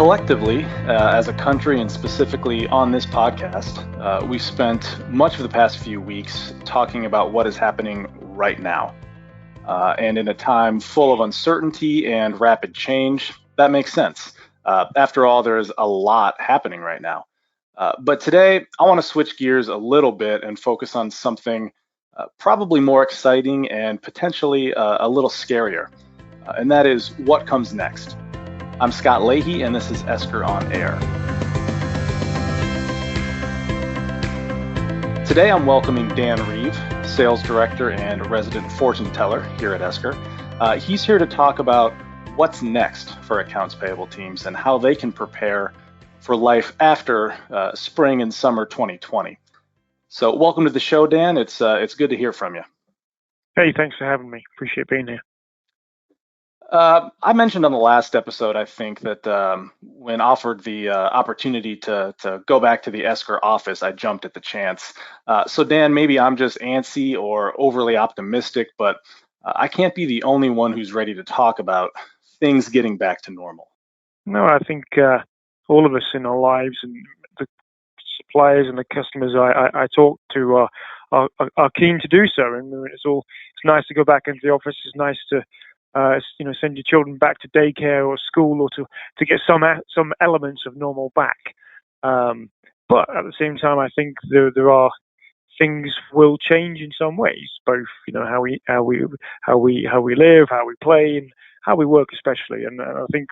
Collectively, as a country and specifically on this podcast, we've spent much of the past few weeks talking about what is happening right now. And in a time full of uncertainty and rapid change, that makes sense. After all, there is a lot happening right now. But today, I want to switch gears a little bit and focus on something probably more exciting and potentially a little scarier. And that is what comes next. I'm Scott Leahy, and this is Esker On Air. Today, I'm welcoming Dan Reeve, Sales Director and Resident Fortune Teller here at Esker. He's here to talk about what's next for accounts payable teams and how they can prepare for life after spring and summer 2020. So welcome to the show, Dan. It's good to hear from you. Hey, thanks for having me. Appreciate being here. I mentioned on the last episode, I think, that when offered the opportunity to go back to the Esker office, I jumped at the chance. So Dan, maybe I'm just antsy or overly optimistic, but I can't be the only one who's ready to talk about things getting back to normal. No, I think all of us in our lives and the suppliers and the customers I talk to are keen to do so. And it's nice to go back into the office. It's nice to send your children back to daycare or school, or to get some elements of normal back. But at the same time, I think there are things will change in some ways, both how we live, how we play, and how we work, especially. And I think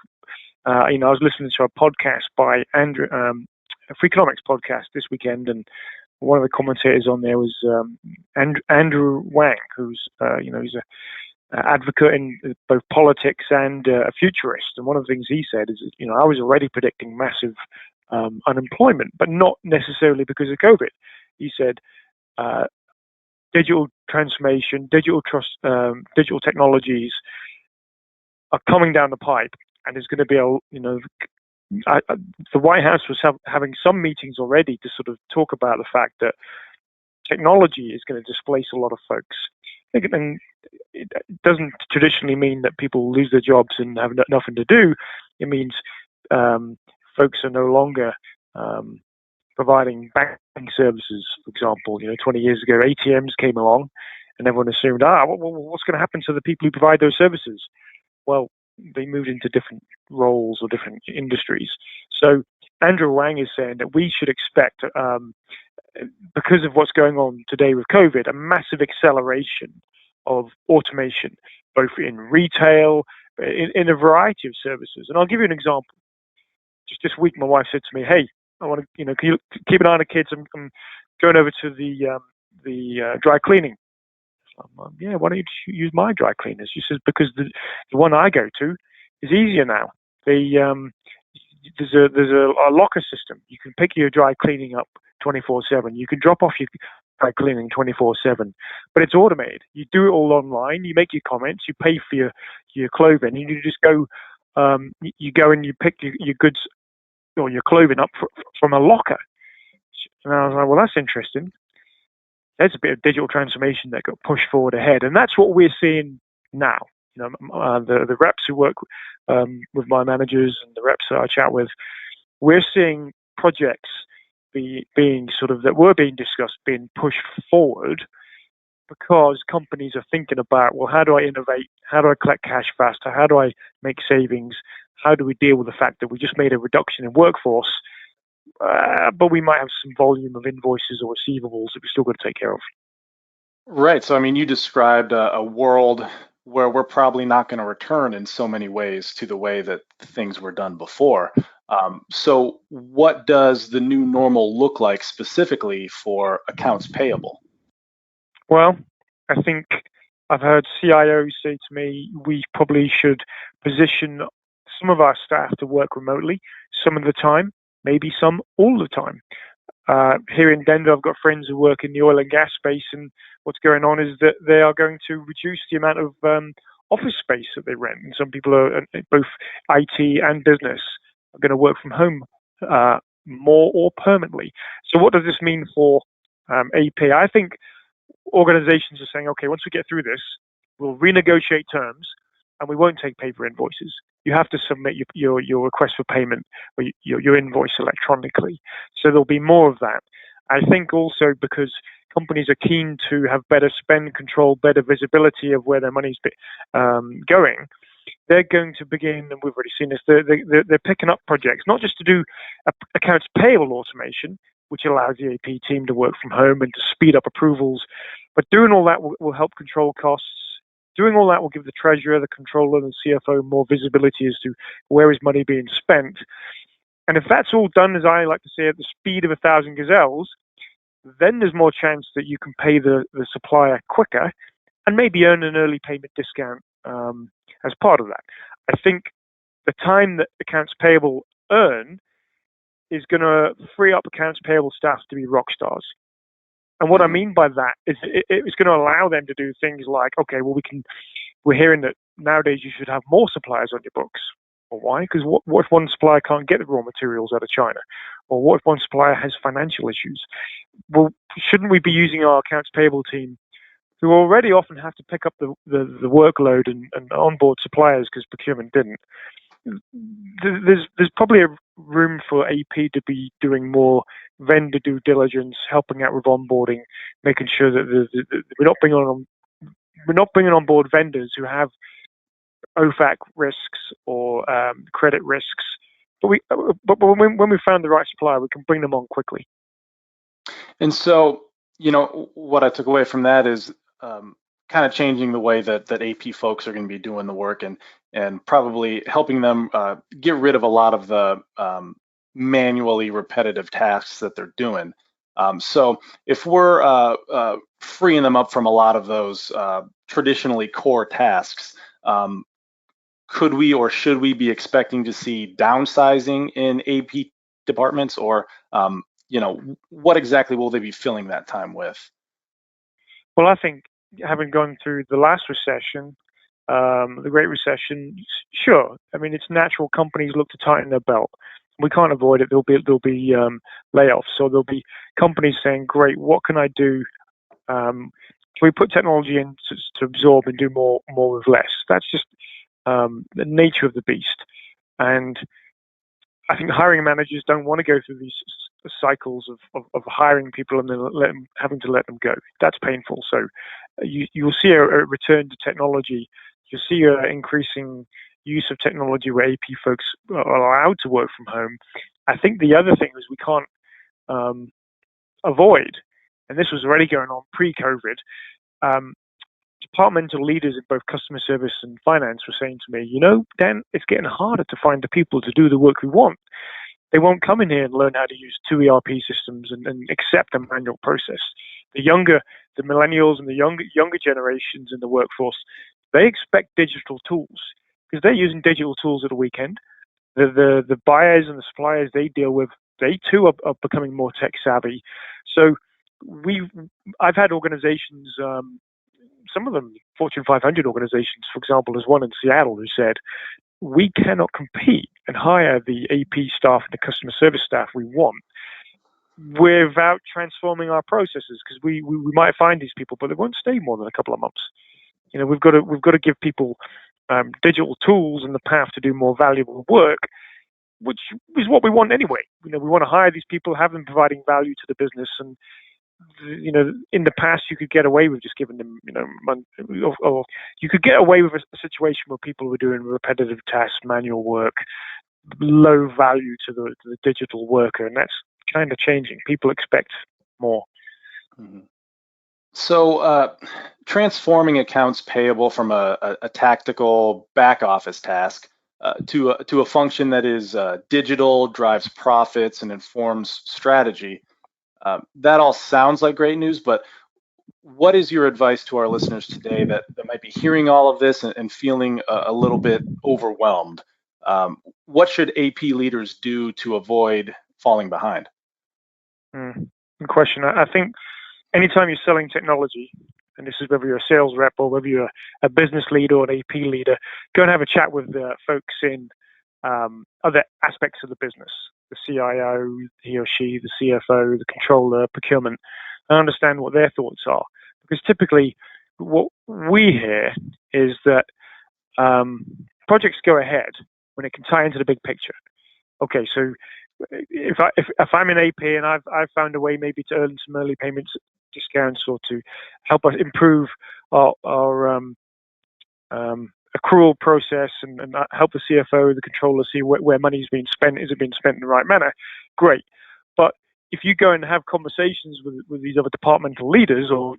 I was listening to a podcast by Andrew, a Freakonomics podcast this weekend, and one of the commentators on there was Andrew Wang, who's he's a advocate in both politics and a futurist. And one of the things he said is, I was already predicting massive unemployment, but not necessarily because of COVID. He said digital transformation, digital technologies are coming down the pipe, and there's going to be the White House was having some meetings already to sort of talk about the fact that technology is going to displace a lot of folks. And it doesn't traditionally mean that people lose their jobs and have nothing to do. It means folks are no longer providing banking services, for example. 20 years ago, ATMs came along, and everyone assumed, what's going to happen to the people who provide those services? Well, they moved into different roles or different industries. So Andrew Wang is saying that we should expect, because of what's going on today with COVID, a massive acceleration of automation, both in retail, in a variety of services. And I'll give you an example. Just this week, my wife said to me, "Hey, I want to, can you keep an eye on the kids? I'm going over to the dry cleaning." Yeah, why don't you use my dry cleaners? She says, because the one I go to is easier now. There's a locker system. You can pick your dry cleaning up 24/7. You can drop off your dry cleaning 24/7, but it's automated. You do it all online. You make your comments. You pay for your clothing, and you just go. You go and you pick your goods or your clothing up from a locker. And I was like, well, that's interesting. There's a bit of digital transformation that got pushed forward ahead, and that's what we're seeing now. The reps who work with my managers and the reps that I chat with, we're seeing projects being discussed, being pushed forward, because companies are thinking about, well, how do I innovate? How do I collect cash faster? How do I make savings? How do we deal with the fact that we just made a reduction in workforce, but we might have some volume of invoices or receivables that we still got to take care of? Right. So, you described a world where we're probably not going to return in so many ways to the way that things were done before. So what does the new normal look like specifically for accounts payable? Well, I think I've heard CIOs say to me, we probably should position some of our staff to work remotely some of the time, maybe some all the time. Here in Denver, I've got friends who work in the oil and gas space, and what's going on is that they are going to reduce the amount of office space that they rent. And some people are, both IT and business, are going to work from home more or permanently. So what does this mean for AP? I think organizations are saying, okay, once we get through this, we'll renegotiate terms and we won't take paper invoices. you have to submit your request for payment or your invoice electronically. So there'll be more of that. I think also because companies are keen to have better spend control, better visibility of where their money's going, they're going to begin, and we've already seen this, they're picking up projects, not just to do accounts payable automation, which allows the AP team to work from home and to speed up approvals, but doing all that will help control costs. Doing all that will give the treasurer, the controller, and the CFO more visibility as to where is money being spent. And if that's all done, as I like to say, at the speed of 1,000 gazelles, then there's more chance that you can pay the supplier quicker and maybe earn an early payment discount as part of that. I think the time that accounts payable earn is going to free up accounts payable staff to be rock stars. And what I mean by that is it's going to allow them to do things like, okay, well, we're hearing that nowadays you should have more suppliers on your books. Well, why? Because what if one supplier can't get the raw materials out of China? Or what if one supplier has financial issues? Well, shouldn't we be using our accounts payable team, who already often have to pick up the workload and onboard suppliers because procurement didn't? There's probably a room for AP to be doing more vendor due diligence, helping out with onboarding, making sure that we're not bringing on board vendors who have OFAC risks or credit risks. But when we found the right supplier, we can bring them on quickly. And so, what I took away from that is kind of changing the way that AP folks are going to be doing the work and probably helping them get rid of a lot of the manually repetitive tasks that they're doing. So if we're freeing them up from a lot of those traditionally core tasks, could we or should we be expecting to see downsizing in AP departments, or what exactly will they be filling that time with? Well, I think having gone through the last recession, the Great Recession, sure. I mean, it's natural. Companies look to tighten their belt. We can't avoid it. There'll be layoffs. So there'll be companies saying, "Great, what can I do? Can we put technology in to absorb and do more with less?" That's just the nature of the beast. And I think hiring managers don't want to go through these cycles of hiring people and then having to let them go. That's painful. So you'll see a return to technology. You'll see an increasing use of technology where AP folks are allowed to work from home. I think the other thing is we can't avoid, and this was already going on pre-COVID, departmental leaders in both customer service and finance were saying to me, Dan, it's getting harder to find the people to do the work we want. They won't come in here and learn how to use 2 ERP systems and accept a manual process. The millennials and the younger generations in the workforce, they expect digital tools because they're using digital tools at the weekend. The buyers and the suppliers they deal with, they too are becoming more tech savvy. So I've had organizations, some of them Fortune 500 organizations, for example, there's one in Seattle who said, we cannot compete and hire the AP staff and the customer service staff we want without transforming our processes, because we might find these people, but they won't stay more than a couple of months. We've got to give people digital tools and the path to do more valuable work, which is what we want anyway. We want to hire these people, have them providing value to the business, and in the past you could get away with just giving them, or you could get away with a situation where people were doing repetitive tasks, manual work, low value to the digital worker, and that's kind of changing. People expect more. Mm-hmm. So transforming accounts payable from a tactical back office task to a function that is digital, drives profits, and informs strategy. That all sounds like great news, but what is your advice to our listeners today that might be hearing all of this and feeling a little bit overwhelmed? What should AP leaders do to avoid falling behind? Good question. I think anytime you're selling technology, and this is whether you're a sales rep or whether you're a business leader or an AP leader, go and have a chat with folks in other aspects of the business, the CIO, he or she, the CFO, the controller, procurement, and understand what their thoughts are. Because typically what we hear is that projects go ahead when it can tie into the big picture. Okay, so if I'm in AP and I've found a way maybe to earn some early payments discounts or to help us improve our accrual process and help the CFO, the controller see where money's being spent. Is it being spent in the right manner? Great. But if you go and have conversations with these other departmental leaders, or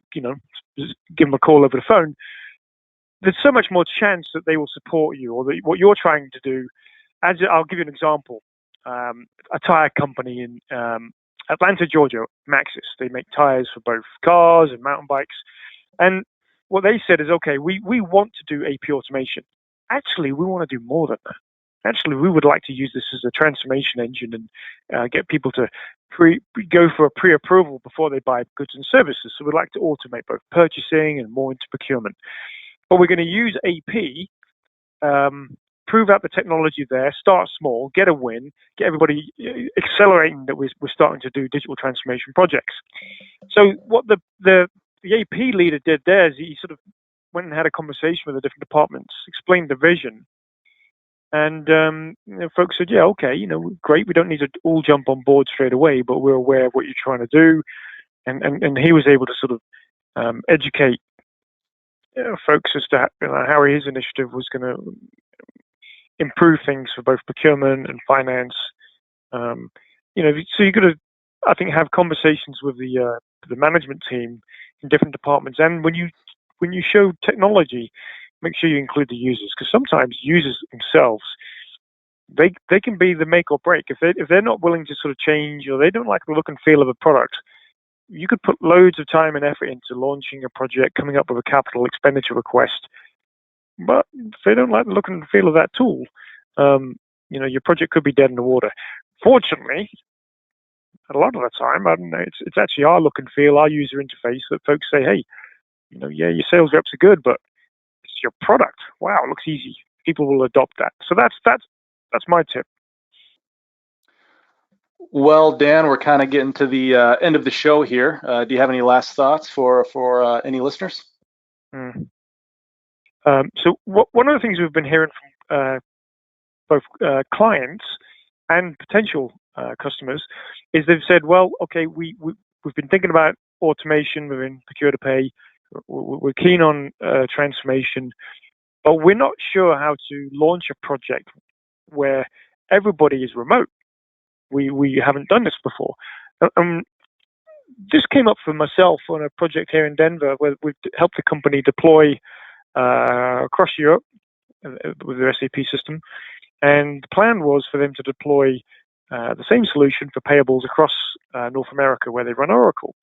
just give them a call over the phone, there's so much more chance that they will support you or that what you're trying to do. I'll give you an example. A tire company in Atlanta, Georgia, Maxxis. They make tires for both cars and mountain bikes. And what they said is, okay, we want to do AP automation. Actually, we want to do more than that. Actually, we would like to use this as a transformation engine and get people to go for a pre-approval before they buy goods and services. So we'd like to automate both purchasing and more into procurement. But we're going to use AP, prove out the technology there, start small, get a win, get everybody accelerating that we're starting to do digital transformation projects. So what the AP leader did there is he sort of went and had a conversation with the different departments, explained the vision, and folks said, yeah, okay, great, we don't need to all jump on board straight away, but we're aware of what you're trying to do, and he was able to sort of educate folks as to how his initiative was going to improve things for both procurement and finance. So you've got to, I think, have conversations with the management team in different departments, and when you show technology, make sure you include the users, because sometimes users themselves, they can be the make or break. If they're not willing to sort of change, or they don't like the look and feel of a product, you could put loads of time and effort into launching a project, coming up with a capital expenditure request, but if they don't like the look and feel of that tool, your project could be dead in the water. Fortunately, a lot of the time, I don't know, it's actually our look and feel, our user interface that folks say, hey, yeah, your sales reps are good, but it's your product. Wow, it looks easy. People will adopt that. So that's my tip. Well, Dan, we're kind of getting to the end of the show here. Do you have any last thoughts for any listeners? So one of the things we've been hearing from both clients and potential customers is they've said, well, okay, we've been thinking about automation within procure to pay. We're keen on transformation, but we're not sure how to launch a project where everybody is remote. We haven't done this before. This came up for myself on a project here in Denver where we've helped the company deploy across Europe with their SAP system. And the plan was for them to deploy the same solution for payables across North America where they run Oracle.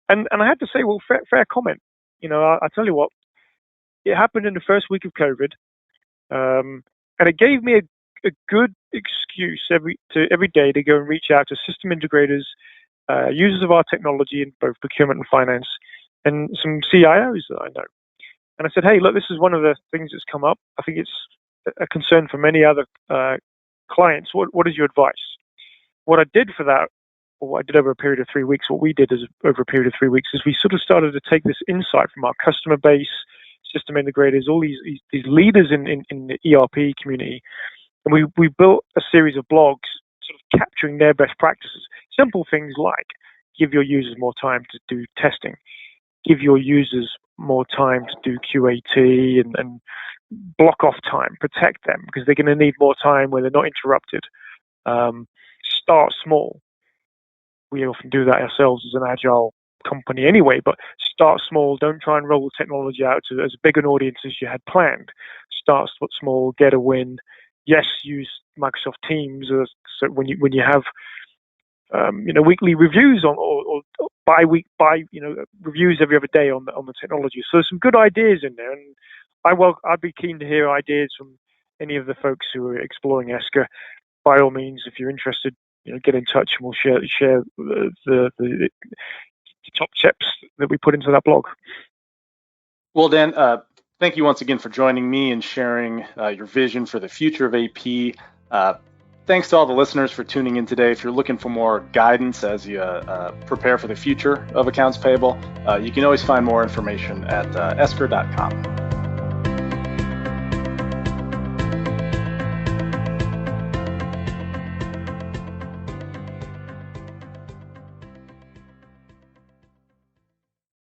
And I had to say, well, fair comment. I tell you what, it happened in the first week of COVID, and it gave me a good excuse every day to go and reach out to system integrators, users of our technology in both procurement and finance, and some CIOs that I know. And I said, hey, look, this is one of the things that's come up. I think it's a concern for many other clients. What is your advice? What I did for that, or what I did over a period of 3 weeks, what we did over a period of 3 weeks, is we sort of started to take this insight from our customer base, system integrators, all these leaders in the ERP community, and we built a series of blogs sort of capturing their best practices. Simple things like give your users more time to do testing, give your users more time to do QAT and block off time, protect them, because they're going to need more time where they're not interrupted. Start small. We often do that ourselves as an agile company anyway, but start small. Don't try and roll the technology out to as big an audience as you had planned. Start small, get a win. Yes, use Microsoft Teams so when you have weekly reviews or reviews every other day on the technology. So there's some good ideas in there, and I'd be keen to hear ideas from any of the folks who are exploring Esker. By all means, if you're interested, get in touch and we'll share the top tips that we put into that blog. Well, Dan, thank you once again for joining me and sharing your vision for the future of AP. Thanks to all the listeners for tuning in today. If you're looking for more guidance as you prepare for the future of accounts payable, you can always find more information at esker.com.